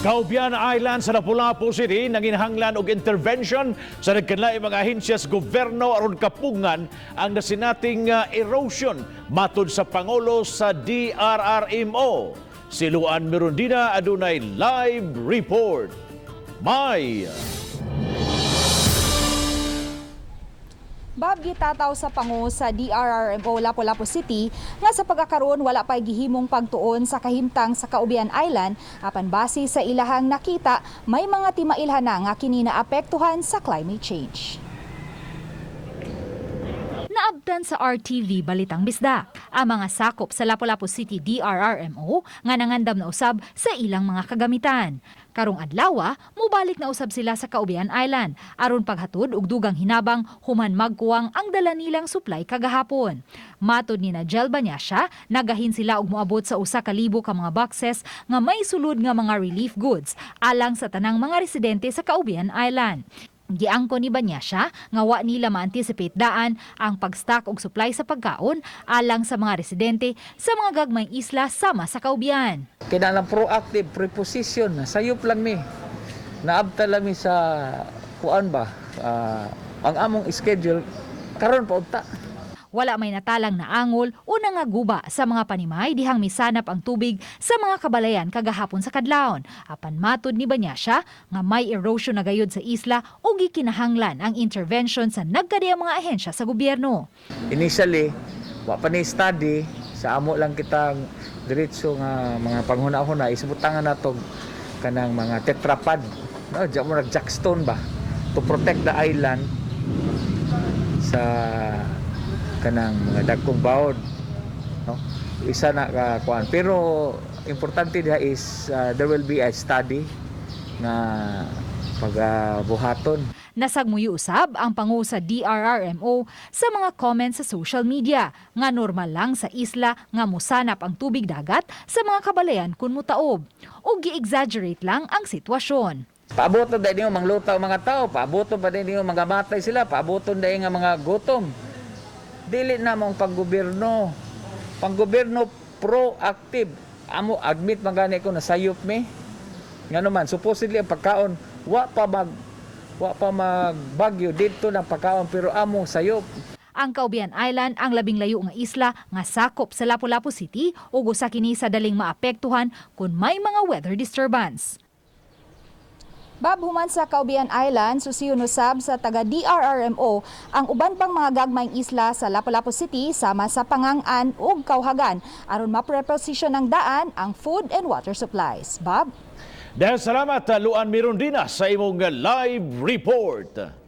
Caubian Island sa Lapu-Lapu City nanginhanglan og intervention sa nagkanlaing mga ahensya sa gobyerno aron kapungan ang nasinating erosion matud sa pangulo sa DRRMO. Si Luan Mirundina adunay live report. May Bob, gitataw sa pangu sa DRRMO Lapu-Lapu City nga sa pagkakaroon wala pay gihimong pagtuon sa kahimtang sa Caubian Island apan base sa ilahang nakita may mga timailhan na nga kini naapektuhan sa climate change. Naabtan sa RTV Balitang Bisda ang mga sakop sa Lapu-Lapu City DRRMO nga nangandam na usab sa ilang mga kagamitan. Karong adlaw, mubalik na usab sila sa Caubian Island aron paghatod og dugang hinabang human magkuwang ang dala nilang supply kagahapon. Matod ni Najel Banyasya, nagahin sila og moabot sa 1,000 ka mga boxes nga may sulod nga mga relief goods alang sa tanang mga residente sa Caubian Island. Giangko ni Banyasya nga wa nila ma-anticipate daan ang pag-stock og supply sa pagkaon alang sa mga residente sa mga gagmayng isla sama sa Caubian. Kailangan proactive preposition, sayop lang mi. Naabta lang mi sa kuan ba, ang among schedule karon pa unta. Wala may natalang na angol o nangaguba sa mga panimay dihang misanap ang tubig sa mga kabalayan kagahapon sa kadlawon. Apan matod ni Banyasya nga may erosion na gayud sa isla o gikinahanglan ang intervention sa nagkadiyang mga ahensya sa gobyerno. Initially, wa pa ni study sa amo lang kitang diretso nga mga panghuna-huna isubutangan natong kanang mga tetrapod, no, diyan mo nag-jackstone ba to protect the island sa kanang mga dagkong bawod, no? Isa na kuan pero importante diha is there will be a study na pagabuhaton. Nasagmuyo usab ang pangu sa DRRMO sa mga comments sa social media nga normal lang sa isla nga mosanap ang tubig dagat sa mga kabalayan kun mutaob o gi-exaggerate lang ang sitwasyon. Paaboton dahil niyo manglutaw mga tao, paaboton pa din niyo mga matay sila, paaboton dahil nga mga gutom. Dili na mong panggobyerno. Panggobyerno proactive. Amo admit magani ko na sayop mi. Nga naman supposedly ang pagkaon wa pa magbagyo dito na pagkaon pero amo sayop. Ang Caubian Island ang labing layo nga isla nga sakop sa Lapu-Lapu City ug usa kini sa daling maapektuhan kung may mga weather disturbance. Bob, human sa Caubian Island, susiyon usab sa taga DRRMO ang uban pang mga gagmayng isla sa Lapu-Lapu City sama sa Pangang-an ug Kauhagan aron mapreposisyon ng daan ang food and water supplies. Bob? Dahil salamat Luan Mirundina sa imong live report.